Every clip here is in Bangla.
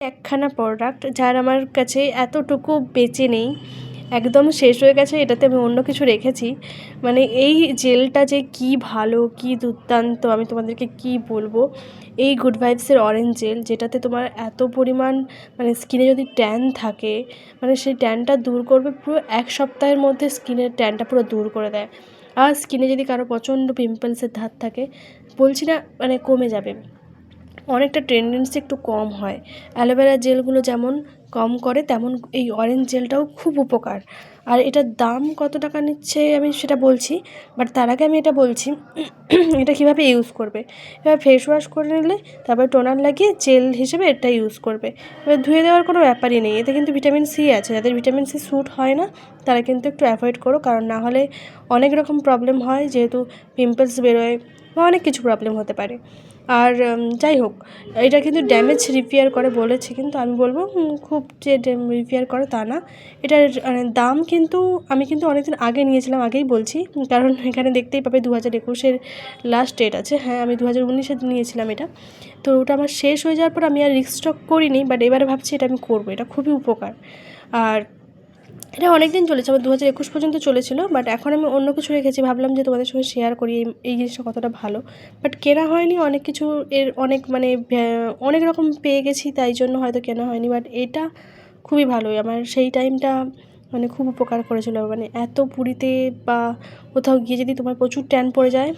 একখানা প্রোডাক্ট যার আমার কাছে এতটুকু বেঁচে নেই, একদম শেষ হয়ে গেছে। এটাতে আমি অন্য কিছু রেখেছি। মানে এই জেলটা যে কী ভালো, কী দুর্দান্ত, আমি তোমাদেরকে কী বলবো। এই গুড ভাইবসের অরেঞ্জ জেল, যেটাতে তোমার এত পরিমাণ মানে স্কিনে যদি ট্যান থাকে, মানে সেই ট্যানটা দূর করবে পুরো 1 সপ্তাহের মধ্যে। স্কিনের ট্যানটা পুরো দূর করে দেয়। আর স্কিনে যদি কারো প্রচণ্ড পিম্পলসের ধাত থাকে, বলছি না মানে কমে যাবে, অনেকটা টেন্ডেন্সি একটু কম হয়। অ্যালোভেরা জেলগুলো যেমন কম করে, তেমন এই অরেঞ্জ জেলটাও খুব উপকার। আর এটার দাম কত টাকা নিচ্ছে আমি সেটা বলছি, বাট তার আগে আমি এটা বলছি এটা কীভাবে ইউজ করবে। এবার ফেস ওয়াশ করে নিলে তারপরে টোনার লাগিয়ে জেল হিসেবে এটা ইউজ করবে। এবার ধুয়ে দেওয়ার কোনো ব্যাপারই নেই, এতে কিন্তু ভিটামিন সি আছে। যাদের ভিটামিন সি স্যুট হয় না তারা কিন্তু একটু অ্যাভয়েড করো, কারণ না হলে অনেক রকম প্রবলেম হয়, যেহেতু পিম্পলস বেরোয় বা অনেক কিছু প্রবলেম হতে পারে। আর যাই হোক, এটা কিন্তু ড্যামেজ রিপেয়ার করে বলেছে, কিন্তু আমি বলবো খুব যে রিপেয়ার করে তা না। এটার দাম কিন্তু আমি কিন্তু অনেকদিন আগে নিয়েছিলাম, আগেই বলছি, কারণ এখানে দেখতেই পাবে 2021-এর লাস্ট ডেট আছে। হ্যাঁ, আমি 2019-এ নিয়েছিলাম এটা। তো ওটা আমার শেষ হয়ে যাওয়ার পর আমি আর রিস্টক করিনি, বাট এবারে ভাবছি এটা আমি করবো। এটা খুবই উপকার। আর এটা অনেক দিন চলেছে, আমার 2021 পর্যন্ত চলেছিল, বাট এখন আমি অন্য কিছু রেখেছি। ভাবলাম যে তোমাদের সঙ্গে শেয়ার করি এই জিনিসটা কতটা ভালো। বাট কেনা হয়নি, অনেক কিছু এর অনেক মানে অনেক রকম পেয়ে গেছি, তাই জন্য হয়তো কেনা হয়নি। বাট এটা খুবই ভালোই, আমার সেই টাইমটা মানে খুব উপকার করেছিল। মানে এত পুরীতে বা কোথাও গিয়ে যদি তোমার প্রচুর ট্যান পড়ে যায়,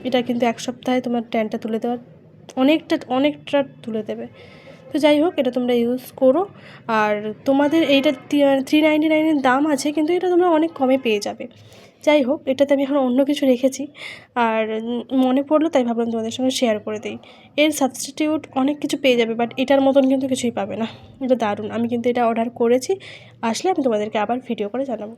এটা কিন্তু 1 সপ্তাহে তোমার ট্যানটা তুলে দেওয়ার অনেকটা তুলে দেবে। তো যাই হোক, এটা তোমরা ইউজ করো। আর তোমাদের এইটা 399-এর দাম আছে, কিন্তু এটা তোমরা অনেক কমে পেয়ে যাবে। যাই হোক, এটাতে আমি এখন অন্য কিছু রেখেছি, আর মনে পড়লো তাই ভাবলাম তোমাদের সঙ্গে শেয়ার করে দিই। এর সাবস্টিটিউট অনেক কিছু পেয়ে যাবে, বাট এটার মতন কিন্তু কিছুই পাবে না। এটা দারুণ। আমি কিন্তু এটা অর্ডার করেছি, আসলে আমি তোমাদেরকে আবার ভিডিও করে জানাবো।